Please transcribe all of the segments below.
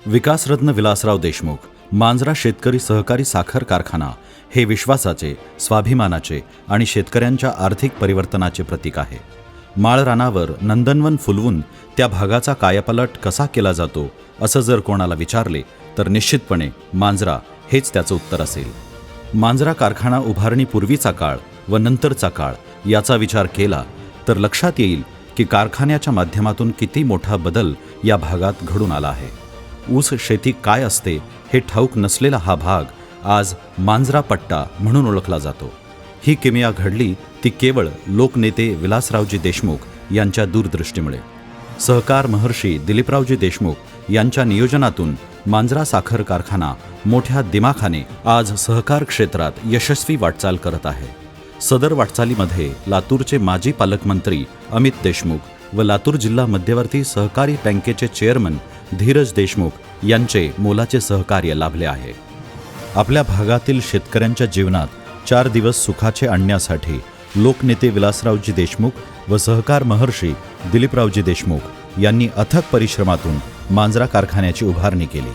विकासरत्न विलासराव देशमुख मांजरा शेतकरी सहकारी साखर कारखाना हे विश्वासाचे, स्वाभिमानाचे आणि शेतकऱ्यांच्या आर्थिक परिवर्तनाचे प्रतीक आहे. माळरानावर नंदनवन फुलवून त्या भागाचा कायापालट कसा केला जातो असं जर कोणाला विचारले तर निश्चितपणे मांजरा हेच त्याचं उत्तर असेल. मांजरा कारखाना उभारणीपूर्वीचा काळ व नंतरचा काळ याचा विचार केला तर लक्षात येईल की कारखान्याच्या माध्यमातून किती मोठा बदल या भागात घडून आला आहे. ऊस शेती काय असते हे ठाऊक नसलेला हा भाग आज मांजरा पट्टा म्हणून ओळखला जातो. ही किमया घडली ती केवळ लोकनेते विलासरावजी देशमुख यांच्या दूरदृष्टीमुळे. सहकार महर्षी दिलीपरावजी देशमुख यांच्या नियोजनातून मांजरा साखर कारखाना मोठ्या दिमाखाने आज सहकार क्षेत्रात यशस्वी वाटचाल करत आहे. सदर वाटचालीमध्ये लातूरचे माजी पालकमंत्री अमित देशमुख व लातूर जिल्हा मध्यवर्ती सहकारी बँकेचे चेअरमन धीरज देशमुख यांचे मोलाचे सहकार्य लाभले आहे. आपल्या भागातील शेतकऱ्यांच्या जीवनात 4 दिवस सुखाचे आणण्यासाठी लोकनेते विलासरावजी देशमुख व सहकार महर्षी दिलीपरावजी देशमुख यांनी अथक परिश्रमातून मांजरा कारखान्याची उभारणी केली.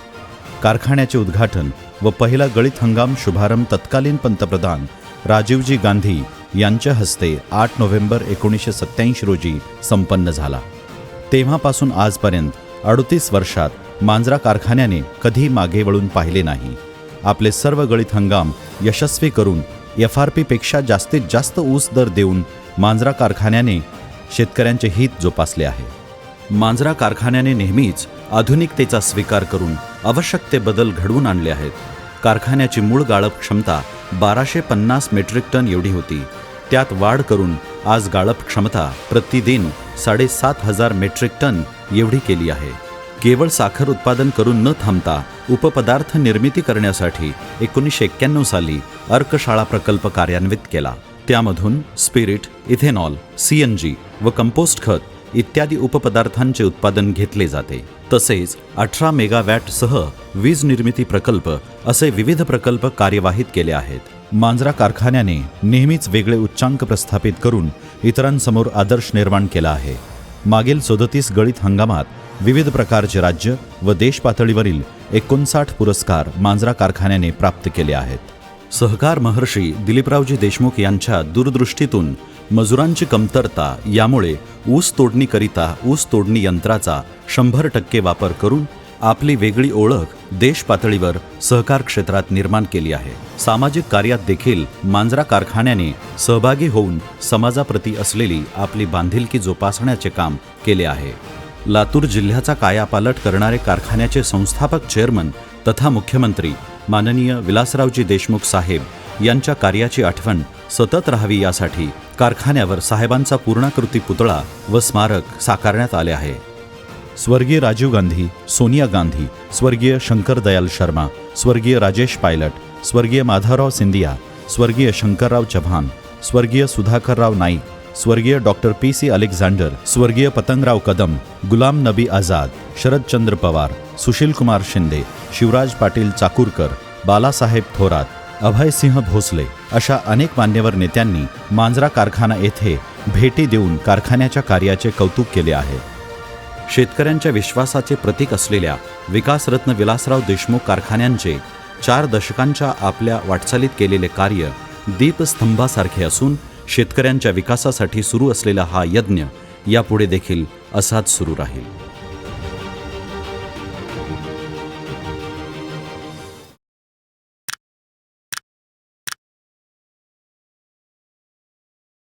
कारखान्याचे उद्घाटन व पहिला गळीत हंगाम शुभारंभ तत्कालीन पंतप्रधान राजीवजी गांधी यांच्या हस्ते 8 नोव्हेंबर 1987 रोजी संपन्न झाला. तेव्हापासून आजपर्यंत 38 वर्षात मांजरा कारखान्याने कधी मागे वळून पाहिले नाही. आपले सर्व गळीत हंगाम यशस्वी करून FRPपेक्षा जास्तीत जास्त ऊस दर देऊन मांजरा कारखान्याने शेतकऱ्यांचे हित जोपासले आहे. मांजरा कारखान्याने नेहमीच आधुनिकतेचा स्वीकार करून आवश्यक ते बदल घडवून आणले आहेत. कारखान्याची मूळ गाळप क्षमता 1250 मेट्रिक टन एवढी होती. त्यात वाढ करून आज गाळप क्षमता प्रतिदिन 7500 मेट्रिक टन एवढी केली आहे. केवळ साखर उत्पादन करून न थांबता उपपदार्थ निर्मिती करण्यासाठी 1991 साली अर्कशाळा प्रकल्प कार्यान्वित केला. त्यामधून स्पिरिट, इथेनॉल, CNG व कंपोस्ट खत इत्यादी उपपदार्थांचे उत्पादन घेतले जाते. तसेच 18 मेगावॅटसह वीज निर्मिती प्रकल्प असे विविध प्रकल्प कार्यवाहित केले आहेत. मांजरा कारखान्याने नेहमीच वेगळे उच्चांक प्रस्थापित करून इतरांसमोर आदर्श निर्माण केला आहे. मागील 37 गळीत हंगामात विविध प्रकारचे राज्य व देश पातळीवरील 59 पुरस्कार मांजरा कारखान्याने प्राप्त केले आहेत. सहकार महर्षी दिलीपरावजी देशमुख यांच्या दूरदृष्टीतून मजुरांची कमतरता यामुळे ऊस तोडणीकरिता ऊस तोडणी यंत्राचा 100% वापर करून आपली वेगळी ओळख देश पातळीवर सहकार क्षेत्रात निर्माण केली आहे. सामाजिक कार्यात देखील मांजरा कारखान्याने सहभागी होऊन समाजाप्रती असलेली आपली बांधिलकी जोपासण्याचे काम केले आहे. लातूर जिल्ह्याचा कायापालट करणारे कारखान्याचे संस्थापक चेअरमन तथा मुख्यमंत्री माननीय विलासरावजी देशमुख साहेब यांच्या कार्याची आठवण सतत राहावी यासाठी कारखान्यावर साहेबांचा पूर्णाकृती पुतळा व स्मारक साकारण्यात आले आहे. स्वर्गीय राजीव गांधी, सोनिया गांधी, स्वर्गीय शंकर दयाल शर्मा, स्वर्गीय राजेश पायलट, स्वर्गीय माधवराव सिंधिया, स्वर्गीय शंकरराव चव्हाण, स्वर्गीय सुधाकरराव नाईक, स्वर्गीय डॉक्टर PC अलेक्झांडर, स्वर्गीय पतंगराव कदम, गुलाम नबी आझाद, शरदचंद्र पवार, सुशीलकुमार शिंदे, शिवराज पाटील चाकूरकर, बालासाहेब थोरात, अभयसिंह भोसले अशा अनेक मान्यवर नेत्यांनी मांजरा कारखाना येथे भेटी देऊन कारखान्याच्या कार्याचे कौतुक केले आहे. शेतकऱ्यांच्या विश्वासाचे प्रतीक असलेल्या विकासरत्न विलासराव देशमुख कारखान्यांचे 4 दशकांच्या आपल्या वाटचालीत केलेले कार्य दीपस्तंभासारखे असून शेतकऱ्यांच्या विकासासाठी सुरू असलेला हा यज्ञ यापुढे देखील असाच सुरू राहील.